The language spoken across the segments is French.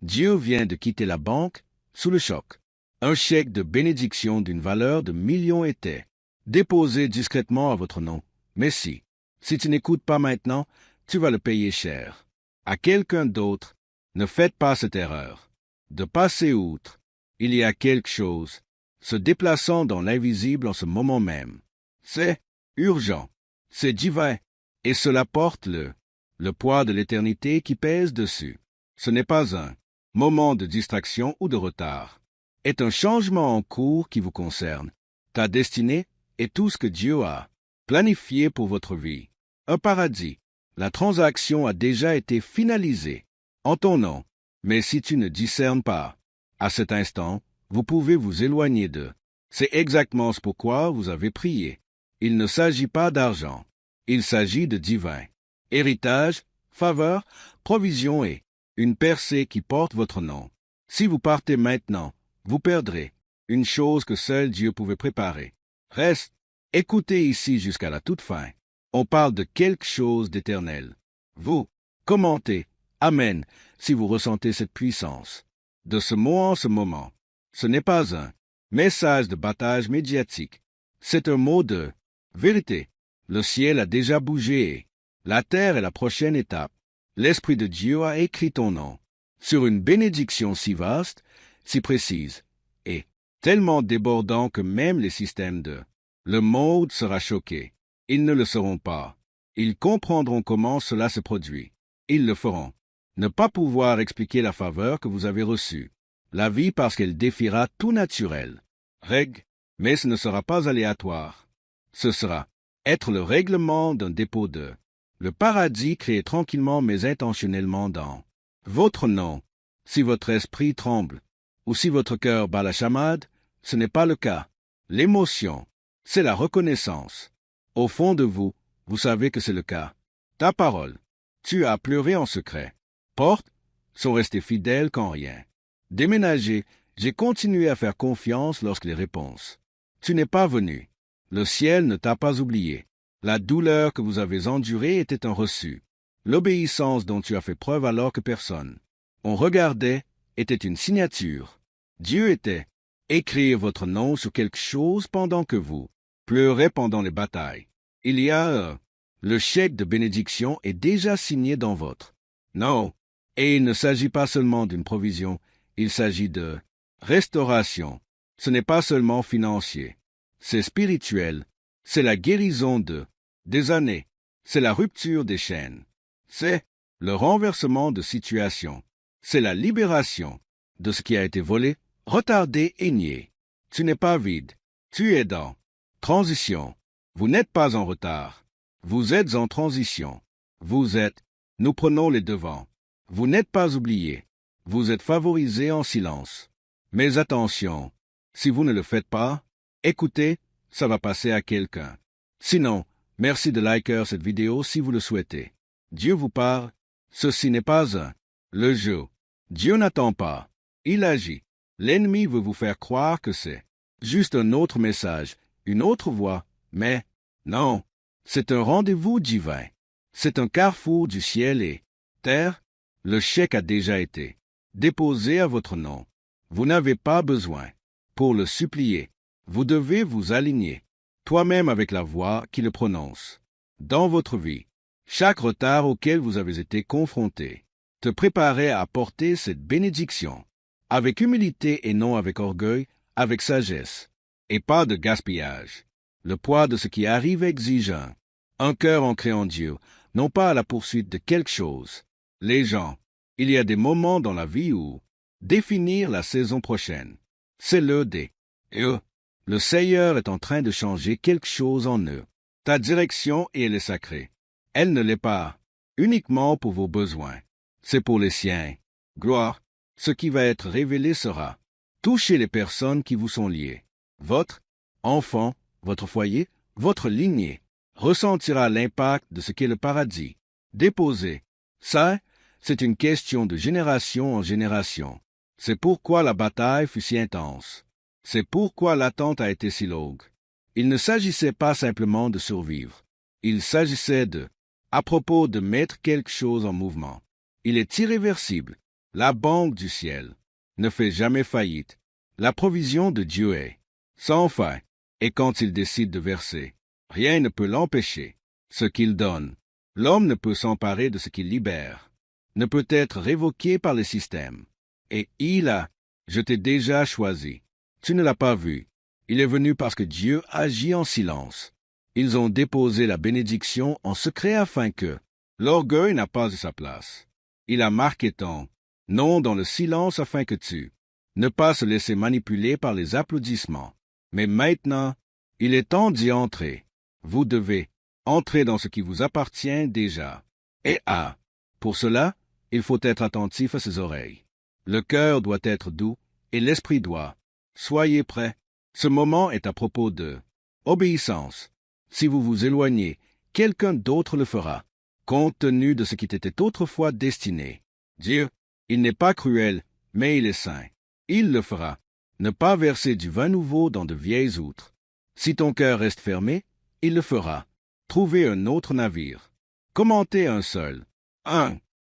Dieu vient de quitter la banque sous le choc. Un chèque de bénédiction d'une valeur de millions était déposé discrètement à votre nom. Mais si tu n'écoutes pas maintenant, tu vas le payer cher. À quelqu'un d'autre, ne faites pas cette erreur. De passer outre, il y a quelque chose se déplaçant dans l'invisible en ce moment même. C'est urgent, c'est divin, et cela porte le poids de l'éternité qui pèse dessus. Ce n'est pas un moment de distraction ou de retard. Est un changement en cours qui vous concerne. Ta destinée est tout ce que Dieu a planifié pour votre vie. Un paradis. La transaction a déjà été finalisée en ton nom. Mais si tu ne discernes pas, à cet instant, vous pouvez vous éloigner d'eux. C'est exactement ce pourquoi vous avez prié. Il ne s'agit pas d'argent. Il s'agit de divin. Héritage, faveur, provision et une percée qui porte votre nom. Si vous partez maintenant, vous perdrez une chose que seul Dieu pouvait préparer. Reste, écoutez ici jusqu'à la toute fin. On parle de quelque chose d'éternel. Vous, commentez, Amen, si vous ressentez cette puissance. De ce mot en ce moment, ce n'est pas un message de battage médiatique. C'est un mot de vérité. Le ciel a déjà bougé et la terre est la prochaine étape. L'Esprit de Dieu a écrit ton nom sur une bénédiction si vaste, si précise, et tellement débordant que même les systèmes de le monde sera choqué. Ils ne le sauront pas. Ils comprendront comment cela se produit. Ils le feront. Ne pas pouvoir expliquer la faveur que vous avez reçue. La vie parce qu'elle défiera tout naturel. Règle, mais ce ne sera pas aléatoire. Ce sera être le règlement d'un dépôt de le paradis créé tranquillement mais intentionnellement dans votre nom. Si votre esprit tremble, ou si votre cœur bat la chamade, ce n'est pas le cas. L'émotion, c'est la reconnaissance. Au fond de vous, vous savez que c'est le cas. Ta parole, tu as pleuré en secret. Portes sont restées fidèles quand rien. Déménager, j'ai continué à faire confiance lorsque les réponses. Tu n'es pas venu. Le ciel ne t'a pas oublié. La douleur que vous avez endurée était un reçu. L'obéissance dont tu as fait preuve alors que personne on regardait était une signature. Dieu était écrire votre nom sur quelque chose pendant que vous pleurez pendant les batailles. Il y a le chèque de bénédiction est déjà signé dans votre nom. Et il ne s'agit pas seulement d'une provision, il s'agit de restauration. Ce n'est pas seulement financier, c'est spirituel. C'est la guérison des années. C'est la rupture des chaînes. C'est le renversement de situation. C'est la libération de ce qui a été volé, retardé et nié. Tu n'es pas vide. Tu es dans transition. Vous n'êtes pas en retard. Vous êtes en transition. Vous êtes, nous prenons les devants. Vous n'êtes pas oublié. Vous êtes favorisé en silence. Mais attention, si vous ne le faites pas, écoutez, ça va passer à quelqu'un. Sinon, merci de liker cette vidéo si vous le souhaitez. Dieu vous parle. Ceci n'est pas le jeu. Dieu n'attend pas. Il agit. L'ennemi veut vous faire croire que c'est juste un autre message, une autre voix, mais non, c'est un rendez-vous divin. C'est un carrefour du ciel et terre. Le chèque a déjà été déposé à votre nom. Vous n'avez pas besoin, pour le supplier, vous devez vous aligner toi-même avec la voix qui le prononce. Dans votre vie, chaque retard auquel vous avez été confronté, te préparer à apporter cette bénédiction, avec humilité et non avec orgueil, avec sagesse, et pas de gaspillage. Le poids de ce qui arrive exige un cœur ancré en Dieu, non pas à la poursuite de quelque chose. Les gens, il y a des moments dans la vie où définir la saison prochaine, c'est l'heure des eux. Le Seigneur est en train de changer quelque chose en eux. Ta direction, et elle est sacrée. Elle ne l'est pas uniquement pour vos besoins. C'est pour les siens. Gloire, ce qui va être révélé sera toucher les personnes qui vous sont liées. Votre enfant, votre foyer, votre lignée ressentira l'impact de ce qu'est le paradis. Déposé. Ça, c'est une question de génération en génération. C'est pourquoi la bataille fut si intense. C'est pourquoi l'attente a été si longue. Il ne s'agissait pas simplement de survivre. Il s'agissait à propos de mettre quelque chose en mouvement. Il est irréversible. La banque du ciel ne fait jamais faillite. La provision de Dieu est sans fin, et quand il décide de verser, rien ne peut l'empêcher. Ce qu'il donne, l'homme ne peut s'emparer de ce qu'il libère, ne peut être révoqué par les systèmes. Et je t'ai déjà choisi. Tu ne l'as pas vu. Il est venu parce que Dieu agit en silence. Ils ont déposé la bénédiction en secret afin que l'orgueil n'a pas de sa place. Il a marqué ton nom dans le silence afin que ne pas se laisser manipuler par les applaudissements. Mais maintenant, il est temps d'y entrer. Vous devez entrer dans ce qui vous appartient déjà. Et pour cela, il faut être attentif à ses oreilles. Le cœur doit être doux et l'esprit doit. Soyez prêts. Ce moment est à propos de obéissance. Si vous vous éloignez, quelqu'un d'autre le fera, compte tenu de ce qui était autrefois destiné. Dieu, il n'est pas cruel, mais il est saint. Il le fera. Ne pas verser du vin nouveau dans de vieilles outres. Si ton cœur reste fermé, il le fera. Trouvez un autre navire. Commentez un seul.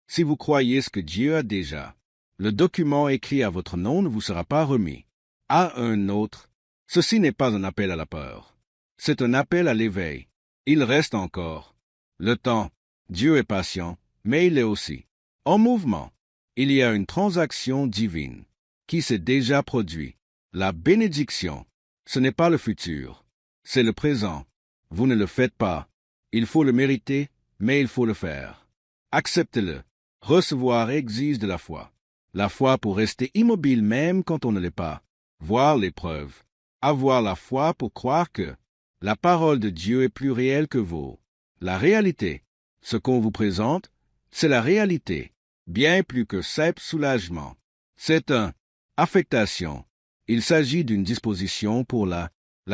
Si vous croyez ce que Dieu a déjà, le document écrit à votre nom ne vous sera pas remis. À un autre, ceci n'est pas un appel à la peur. C'est un appel à l'éveil. Il reste encore. Le temps, Dieu est patient, mais il est aussi en mouvement. Il y a une transaction divine qui s'est déjà produite. La bénédiction, ce n'est pas le futur, c'est le présent. Vous ne le faites pas. Il faut le mériter, mais il faut le faire. Acceptez-le. Recevoir exige de la foi. La foi pour rester immobile même quand on ne l'est pas. Voir les preuves. Avoir la foi pour croire que la parole de Dieu est plus réelle que vous. La réalité, ce qu'on vous présente, c'est la réalité, bien plus que simple soulagement. C'est une affectation. Il s'agit d'une disposition pour la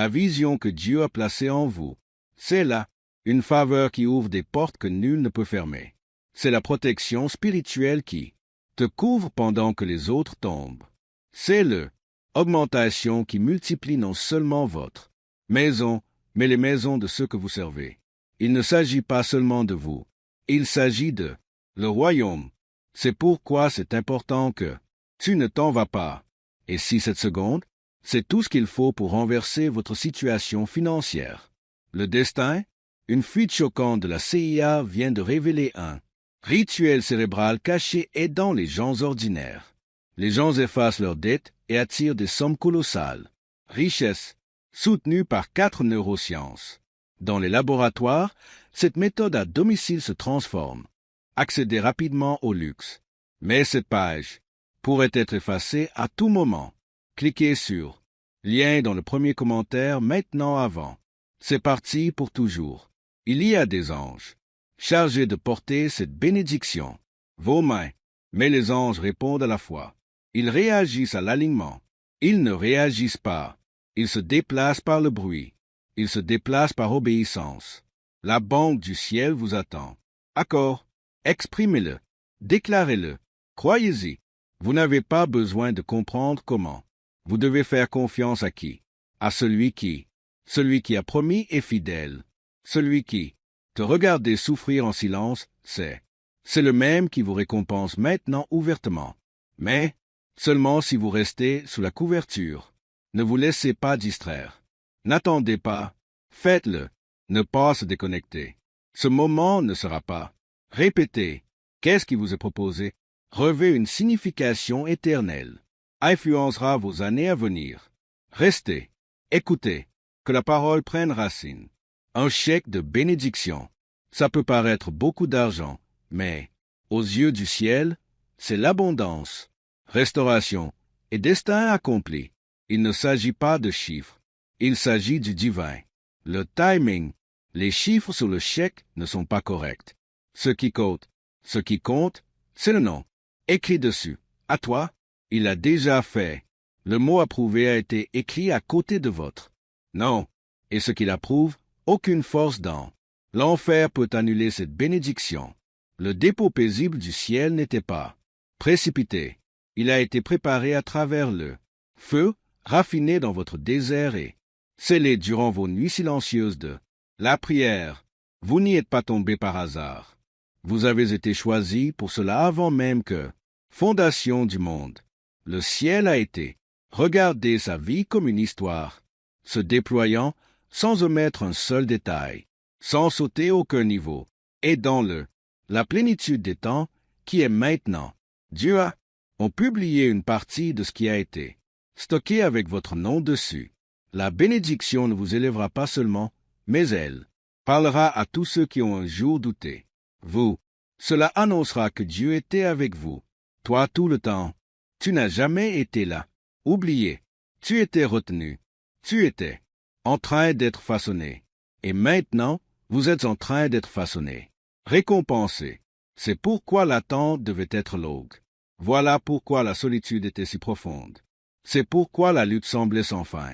vision que Dieu a placée en vous. C'est là une faveur qui ouvre des portes que nul ne peut fermer. C'est la protection spirituelle qui te couvre pendant que les autres tombent. C'est l'augmentation qui multiplie non seulement votre maison, mais les maisons de ceux que vous servez. Il ne s'agit pas seulement de vous. Il s'agit de le royaume. C'est pourquoi c'est important que tu ne t'en vas pas. Et si cette seconde, c'est tout ce qu'il faut pour renverser votre situation financière. Le destin, une fuite choquante de la CIA vient de révéler un rituel cérébral caché aidant les gens ordinaires. Les gens effacent leurs dettes et attirent des sommes colossales. Richesse, soutenue par 4 neurosciences. Dans les laboratoires, cette méthode à domicile se transforme. Accédez rapidement au luxe. Mais cette page pourrait être effacée à tout moment. Cliquez sur lien dans le premier commentaire maintenant avant. C'est parti pour toujours. Il y a des anges chargés de porter cette bénédiction. Vos mains, mais les anges répondent à la fois. Ils réagissent à l'alignement. Ils ne réagissent pas. Ils se déplacent par le bruit. Ils se déplacent par obéissance. La banque du ciel vous attend. Accord, exprimez-le, déclarez-le, croyez-y. Vous n'avez pas besoin de comprendre comment. Vous devez faire confiance à qui? À celui qui a promis est fidèle. Celui qui te regardez souffrir en silence, c'est le même qui vous récompense maintenant ouvertement. Mais seulement si vous restez sous la couverture. Ne vous laissez pas distraire. N'attendez pas. Faites-le. Ne pas se déconnecter. Ce moment ne sera pas. Répétez. Qu'est-ce qui vous est proposé? Revêt une signification éternelle. Influencera vos années à venir. Restez. Écoutez. Que la parole prenne racine. Un chèque de bénédiction. Ça peut paraître beaucoup d'argent, mais, aux yeux du ciel, c'est l'abondance, restauration et destin accompli. Il ne s'agit pas de chiffres. Il s'agit du divin. Le timing, les chiffres sur le chèque ne sont pas corrects. Ce qui compte, c'est le nom. Écrit dessus. À toi, il l'a déjà fait. Le mot approuvé a été écrit à côté de votre nom. Et ce qu'il approuve, aucune force dans l'enfer peut annuler cette bénédiction. Le dépôt paisible du ciel n'était pas précipité. Il a été préparé à travers le feu, raffiné dans votre désert et scellé durant vos nuits silencieuses de la prière. Vous n'y êtes pas tombé par hasard. Vous avez été choisi pour cela avant même que Fondation du monde. Le ciel a été. Regardez sa vie comme une histoire, se déployant sans omettre un seul détail, sans sauter aucun niveau, et dans la plénitude des temps qui est maintenant. Dieu a publié une partie de ce qui a été, stocké avec votre nom dessus. La bénédiction ne vous élèvera pas seulement, mais elle parlera à tous ceux qui ont un jour douté. Vous, cela annoncera que Dieu était avec vous. Toi tout le temps, tu n'as jamais été là. Oublié, tu étais retenu. Tu étais en train d'être façonné. Et maintenant, vous êtes en train d'être façonné. Récompensé. C'est pourquoi l'attente devait être longue. Voilà pourquoi la solitude était si profonde. C'est pourquoi la lutte semblait sans fin.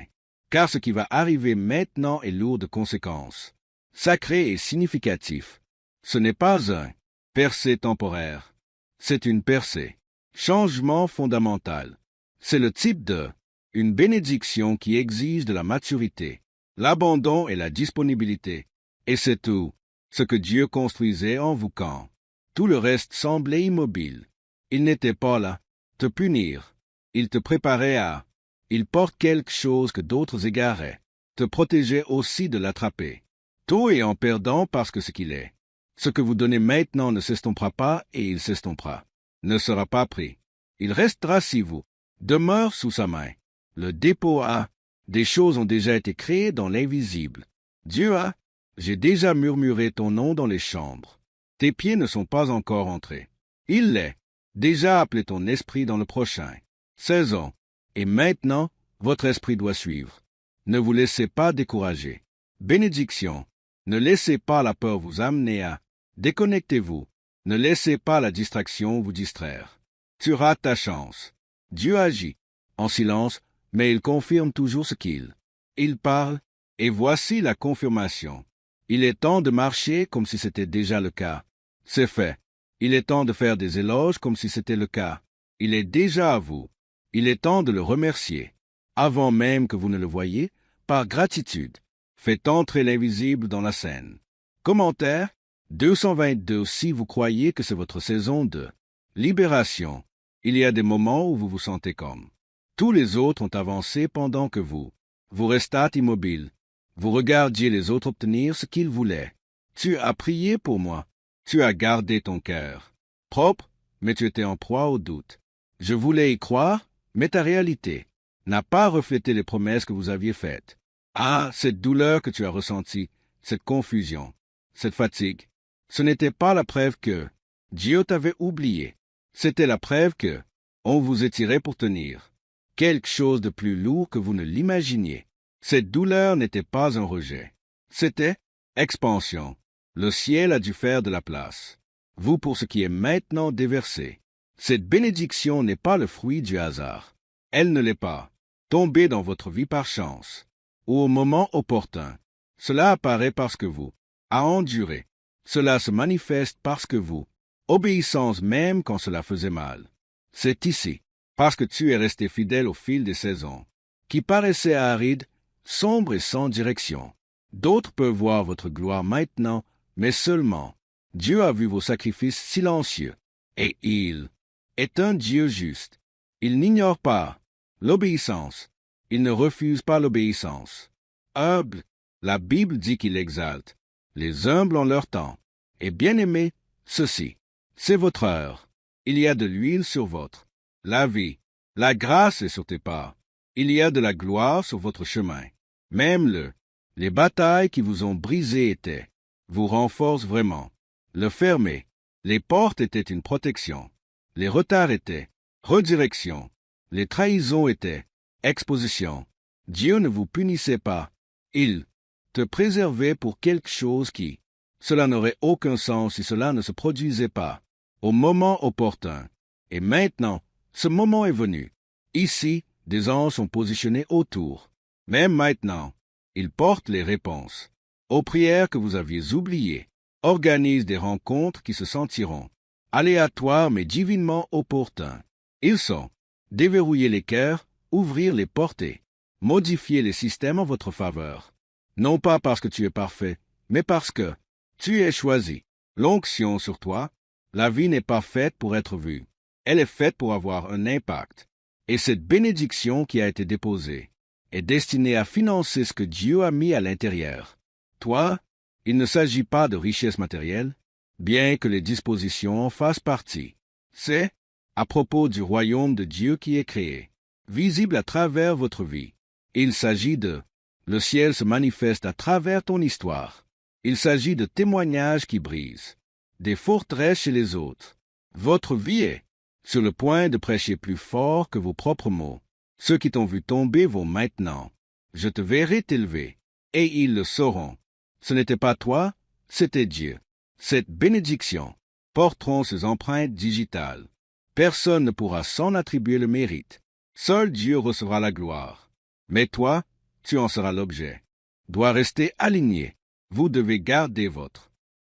Car ce qui va arriver maintenant est lourd de conséquences. Sacré et significatif. Ce n'est pas un percée temporaire. C'est une percée. Changement fondamental. C'est le type de une bénédiction qui exige de la maturité, l'abandon et la disponibilité. Et c'est tout ce que Dieu construisait en vous quand tout le reste semblait immobile. Il n'était pas là, te punir. Il te préparait à. Il porte quelque chose que d'autres égaraient. Te protégeait aussi de l'attraper. Tôt et en perdant parce que ce qu'il est. Ce que vous donnez maintenant ne s'estompera pas et il s'estompera. Ne sera pas pris. Il restera si vous demeure sous sa main. Le dépôt a. Des choses ont déjà été créées dans l'invisible. Dieu a. J'ai déjà murmuré ton nom dans les chambres. Tes pieds ne sont pas encore entrés. Il l'est. Déjà appelé ton esprit dans le prochain. 16 ans. Et maintenant, votre esprit doit suivre. Ne vous laissez pas décourager. Bénédiction. Ne laissez pas la peur vous amener à. Déconnectez-vous. Ne laissez pas la distraction vous distraire. Tu rates ta chance. Dieu agit. En silence, mais il confirme toujours ce qu'il. Il parle, et voici la confirmation. Il est temps de marcher comme si c'était déjà le cas. C'est fait. Il est temps de faire des éloges comme si c'était le cas. Il est déjà à vous. Il est temps de le remercier. Avant même que vous ne le voyiez, par gratitude. Faites entrer l'invisible dans la scène. Commentaire 222. Si vous croyez que c'est votre saison de libération, il y a des moments où vous vous sentez comme. Tous les autres ont avancé pendant que vous restâtes immobile. Vous regardiez les autres obtenir ce qu'ils voulaient. Tu as prié pour moi. Tu as gardé ton cœur propre, mais tu étais en proie au doute. Je voulais y croire, mais ta réalité n'a pas reflété les promesses que vous aviez faites. Ah, cette douleur que tu as ressentie, cette confusion, cette fatigue, ce n'était pas la preuve que Dieu t'avait oublié. C'était la preuve que on vous étirait pour tenir. Quelque chose de plus lourd que vous ne l'imaginiez. Cette douleur n'était pas un rejet. C'était expansion. Le ciel a dû faire de la place. Vous pour ce qui est maintenant déversé. Cette bénédiction n'est pas le fruit du hasard. Elle ne l'est pas. Tombée dans votre vie par chance. Ou au moment opportun. Cela apparaît parce que vous a enduré. Cela se manifeste parce que vous. Obéissance même quand cela faisait mal. C'est ici. Parce que tu es resté fidèle au fil des saisons. Qui paraissaient arides, sombres et sans direction. D'autres peuvent voir votre gloire maintenant, mais seulement. Dieu a vu vos sacrifices silencieux. Et il est un Dieu juste. Il n'ignore pas l'obéissance. Il ne refuse pas l'obéissance. Humble, la Bible dit qu'il exalte. Les humbles ont leur temps. Et bien-aimés, ceci, c'est votre heure. Il y a de l'huile sur votre la vie. La grâce est sur tes pas. Il y a de la gloire sur votre chemin. Même les batailles qui vous ont brisé étaient, vous renforcent vraiment. Le fermer, les portes étaient une protection. Les retards étaient redirection. Les trahisons étaient exposition. Dieu ne vous punissait pas. Il te préservait pour quelque chose qui, cela n'aurait aucun sens si cela ne se produisait pas, au moment opportun. Et maintenant, ce moment est venu. Ici, des anges sont positionnés autour. Même maintenant, ils portent les réponses aux prières que vous aviez oubliées. Organisent des rencontres qui se sentiront aléatoires mais divinement opportuns. Ils sont déverrouiller les cœurs, ouvrir les portées, modifier les systèmes en votre faveur. Non pas parce que tu es parfait, mais parce que tu es choisi. L'onction sur toi, la vie n'est pas faite pour être vue. Elle est faite pour avoir un impact. Et cette bénédiction qui a été déposée est destinée à financer ce que Dieu a mis à l'intérieur. Toi, il ne s'agit pas de richesse matérielle, bien que les dispositions en fassent partie. C'est à propos du royaume de Dieu qui est créé, visible à travers votre vie. Il s'agit de le ciel se manifeste à travers ton histoire. Il s'agit de témoignages qui brisent, des forteresses chez les autres. Votre vie est sur le point de prêcher plus fort que vos propres mots. Ceux qui t'ont vu tomber vont maintenant. Je te verrai t'élever, et ils le sauront. Ce n'était pas toi, c'était Dieu. Cette bénédiction porteront ses empreintes digitales. Personne ne pourra s'en attribuer le mérite. Seul Dieu recevra la gloire. Mais toi, tu en seras l'objet. Dois rester aligné. Vous devez garder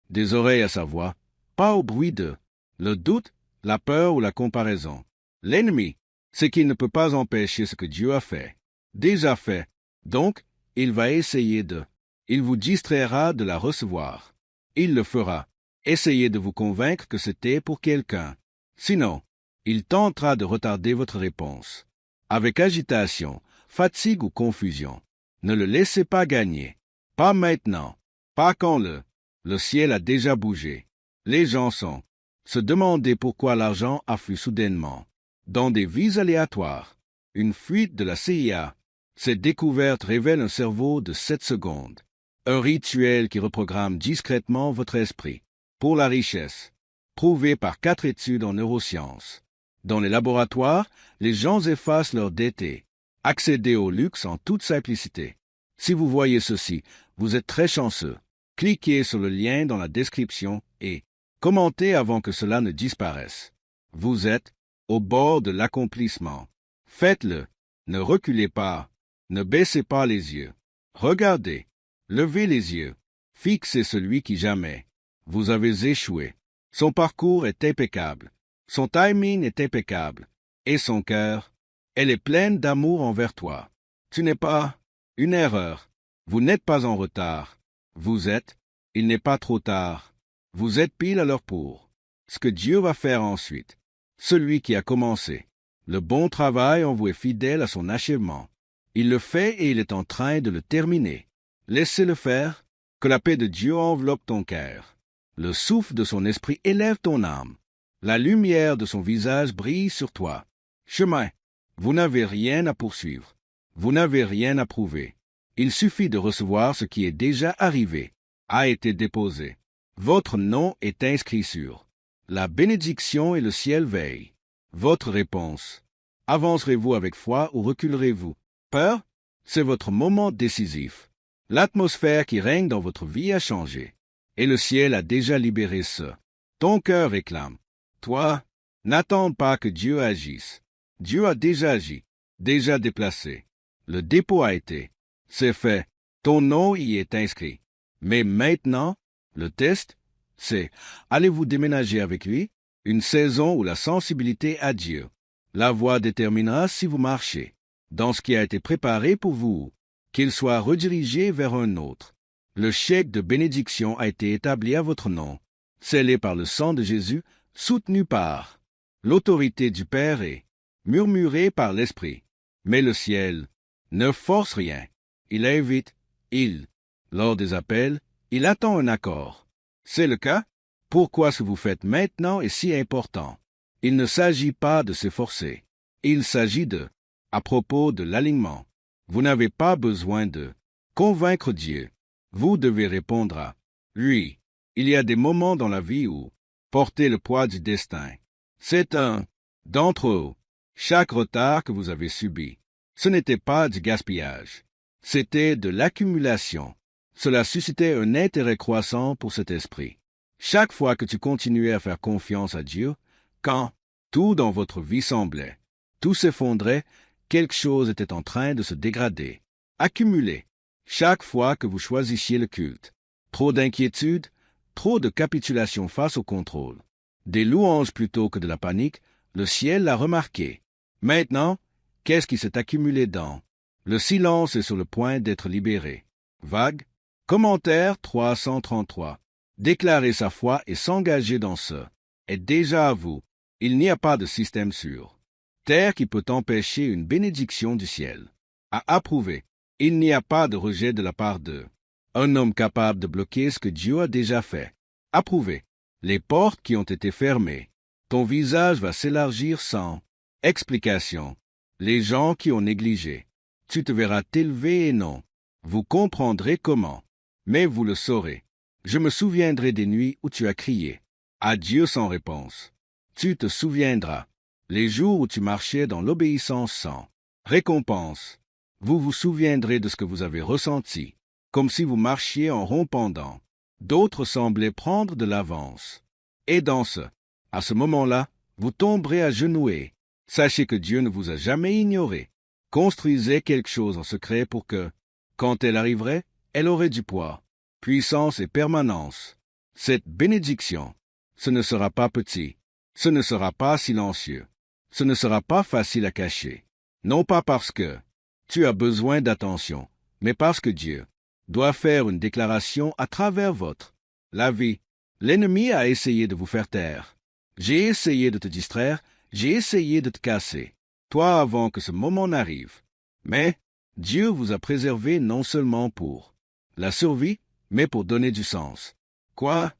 des oreilles à sa voix, pas au bruit le doute, la peur ou la comparaison. L'ennemi, c'est qu'il ne peut pas empêcher ce que Dieu a fait, déjà fait. Donc, il va essayer il vous distraira de la recevoir. Il le fera. Essayez de vous convaincre que c'était pour quelqu'un. Sinon, il tentera de retarder votre réponse. Avec agitation, fatigue ou confusion. Ne le laissez pas gagner. Pas maintenant. Pas quand le ciel a déjà bougé. Les gens se demander pourquoi l'argent afflue soudainement. Dans des vies aléatoires, une fuite de la CIA. Cette découverte révèle un cerveau de 7 secondes. Un rituel qui reprogramme discrètement votre esprit. Pour la richesse, prouvé par 4 études en neurosciences. Dans les laboratoires, les gens effacent leur dette et accéder au luxe en toute simplicité. Si vous voyez ceci, vous êtes très chanceux. Cliquez sur le lien dans la description et commentez avant que cela ne disparaisse. Vous êtes au bord de l'accomplissement. Faites-le. Ne reculez pas. Ne baissez pas les yeux. Regardez. Levez les yeux. Fixez celui qui jamais. Vous avez échoué. Son parcours est impeccable. Son timing est impeccable. Et son cœur, elle est pleine d'amour envers toi. Tu n'es pas une erreur. Vous n'êtes pas en retard. Vous êtes, il n'est pas trop tard. Vous êtes pile à l'heure pour ce que Dieu va faire ensuite. Celui qui a commencé le bon travail en vous est fidèle à son achèvement. Il le fait et il est en train de le terminer. Laissez-le faire, que la paix de Dieu enveloppe ton cœur. Le souffle de son esprit élève ton âme. La lumière de son visage brille sur toi. Chemin, vous n'avez rien à poursuivre. Vous n'avez rien à prouver. Il suffit de recevoir ce qui est déjà arrivé, a été déposé. Votre nom est inscrit sur la bénédiction et le ciel veille. Votre réponse. Avancerez-vous avec foi ou reculerez-vous? Peur? C'est votre moment décisif. L'atmosphère qui règne dans votre vie a changé. Et le ciel a déjà libéré ce. Ton cœur réclame. Toi, n'attends pas que Dieu agisse. Dieu a déjà agi, déjà déplacé. Le dépôt a été. C'est fait. Ton nom y est inscrit. Mais maintenant, le test, c'est, allez-vous déménager avec lui? Une saison où la sensibilité à Dieu. La voie déterminera si vous marchez dans ce qui a été préparé pour vous, qu'il soit redirigé vers un autre. Le chèque de bénédiction a été établi à votre nom, scellé par le sang de Jésus, soutenu par l'autorité du Père et murmuré par l'Esprit. Mais le ciel ne force rien. Il invite, lors des appels, il attend un accord. C'est le cas? Pourquoi ce que vous faites maintenant est si important? Il ne s'agit pas de s'efforcer. Il s'agit à propos de l'alignement. Vous n'avez pas besoin de convaincre Dieu. Vous devez répondre à lui. Il y a des moments dans la vie où porter le poids du destin. C'est un d'entre eux. Chaque retard que vous avez subi, ce n'était pas du gaspillage. C'était de l'accumulation. Cela suscitait un intérêt croissant pour cet esprit. Chaque fois que tu continuais à faire confiance à Dieu, quand tout dans votre vie semblait, tout s'effondrait, quelque chose était en train de se dégrader, accumuler. Chaque fois que vous choisissiez le culte, trop d'inquiétude, trop de capitulation face au contrôle, des louanges plutôt que de la panique, le ciel l'a remarqué. Maintenant, qu'est-ce qui s'est accumulé dans? Le silence est sur le point d'être libéré. Vague. Commentaire 333. Déclarer sa foi et s'engager dans ce est déjà à vous. Il n'y a pas de système sur terre qui peut empêcher une bénédiction du ciel. À approuver. Il n'y a pas de rejet de la part d'eux. Un homme capable de bloquer ce que Dieu a déjà fait. Approuver. Les portes qui ont été fermées. Ton visage va s'élargir sans explication. Les gens qui ont négligé. Tu te verras t'élever et non. Vous comprendrez comment. Mais vous le saurez. Je me souviendrai des nuits où tu as crié. À Dieu sans réponse. Tu te souviendras. Les jours où tu marchais dans l'obéissance sans récompense. Vous vous souviendrez de ce que vous avez ressenti, comme si vous marchiez en rond pendant. D'autres semblaient prendre de l'avance. Et à ce moment-là, vous tomberez à genoux et sachez que Dieu ne vous a jamais ignoré. Construisez quelque chose en secret pour que, quand elle arriverait, elle aurait du poids, puissance et permanence. Cette bénédiction, ce ne sera pas petit, ce ne sera pas silencieux, ce ne sera pas facile à cacher. Non pas parce que tu as besoin d'attention, mais parce que Dieu doit faire une déclaration à travers la vie. L'ennemi a essayé de vous faire taire. J'ai essayé de te distraire, j'ai essayé de te casser, toi avant que ce moment n'arrive. Mais Dieu vous a préservé non seulement pour la survie, mais pour donner du sens. Quoi?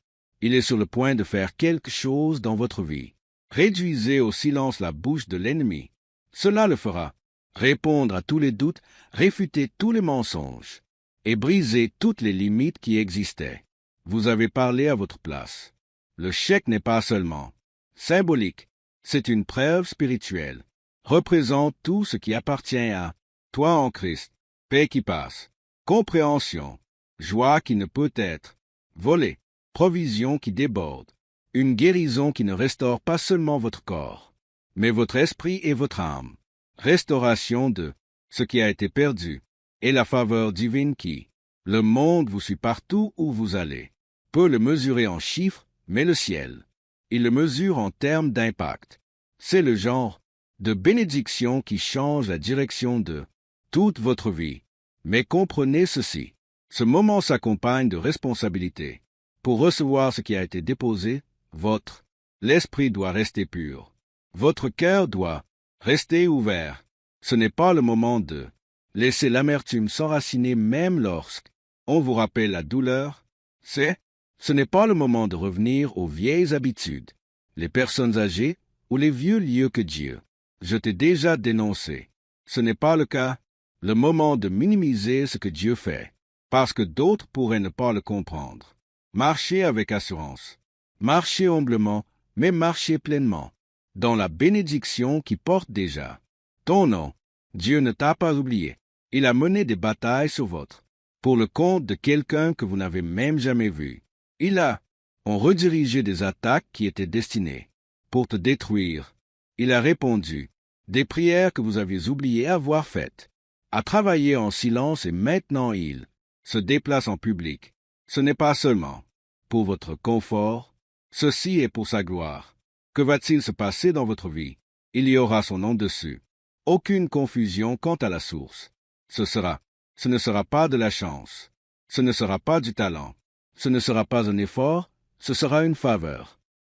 Il est sur le point de faire quelque chose dans votre vie. Réduisez au silence la bouche de l'ennemi. Cela le fera. Répondre à tous les doutes, réfuter tous les mensonges, et briser toutes les limites qui existaient. Vous avez parlé à votre place. Le chèque n'est pas seulement symbolique, c'est une preuve spirituelle. Représente tout ce qui appartient à toi en Christ. Paix qui passe, compréhension, joie qui ne peut être volée, provision qui déborde, une guérison qui ne restaure pas seulement votre corps, mais votre esprit et votre âme. Restauration de ce qui a été perdu, et la faveur divine qui, le monde vous suit partout où vous allez, peut le mesurer en chiffres, mais le ciel, il le mesure en termes d'impact. C'est le genre de bénédiction qui change la direction de toute votre vie. Mais comprenez ceci, ce moment s'accompagne de responsabilités. Pour recevoir ce qui a été déposé, l'esprit doit rester pur. Votre cœur doit rester ouvert. Ce n'est pas le moment de laisser l'amertume s'enraciner même lorsqu'on vous rappelle la douleur. Ce n'est pas le moment de revenir aux vieilles habitudes, les personnes âgées ou les vieux lieux que Dieu. Je t'ai déjà dénoncé. Ce n'est pas le cas. Le moment de minimiser ce que Dieu fait, parce que d'autres pourraient ne pas le comprendre. Marchez avec assurance. Marchez humblement, mais marchez pleinement, dans la bénédiction qui porte déjà ton nom. Dieu ne t'a pas oublié. Il a mené des batailles sur pour le compte de quelqu'un que vous n'avez même jamais vu. On redirigé des attaques qui étaient destinées pour te détruire. Il a répondu des prières que vous aviez oublié avoir faites, a travaillé en silence et maintenant il se déplace en public. Ce n'est pas seulement pour votre confort, ceci est pour sa gloire. Que va-t-il se passer dans votre vie? Il y aura son nom dessus. Aucune confusion quant à la source. Ce ne sera pas de la chance. Ce ne sera pas du talent. Ce ne sera pas un effort, ce sera une faveur.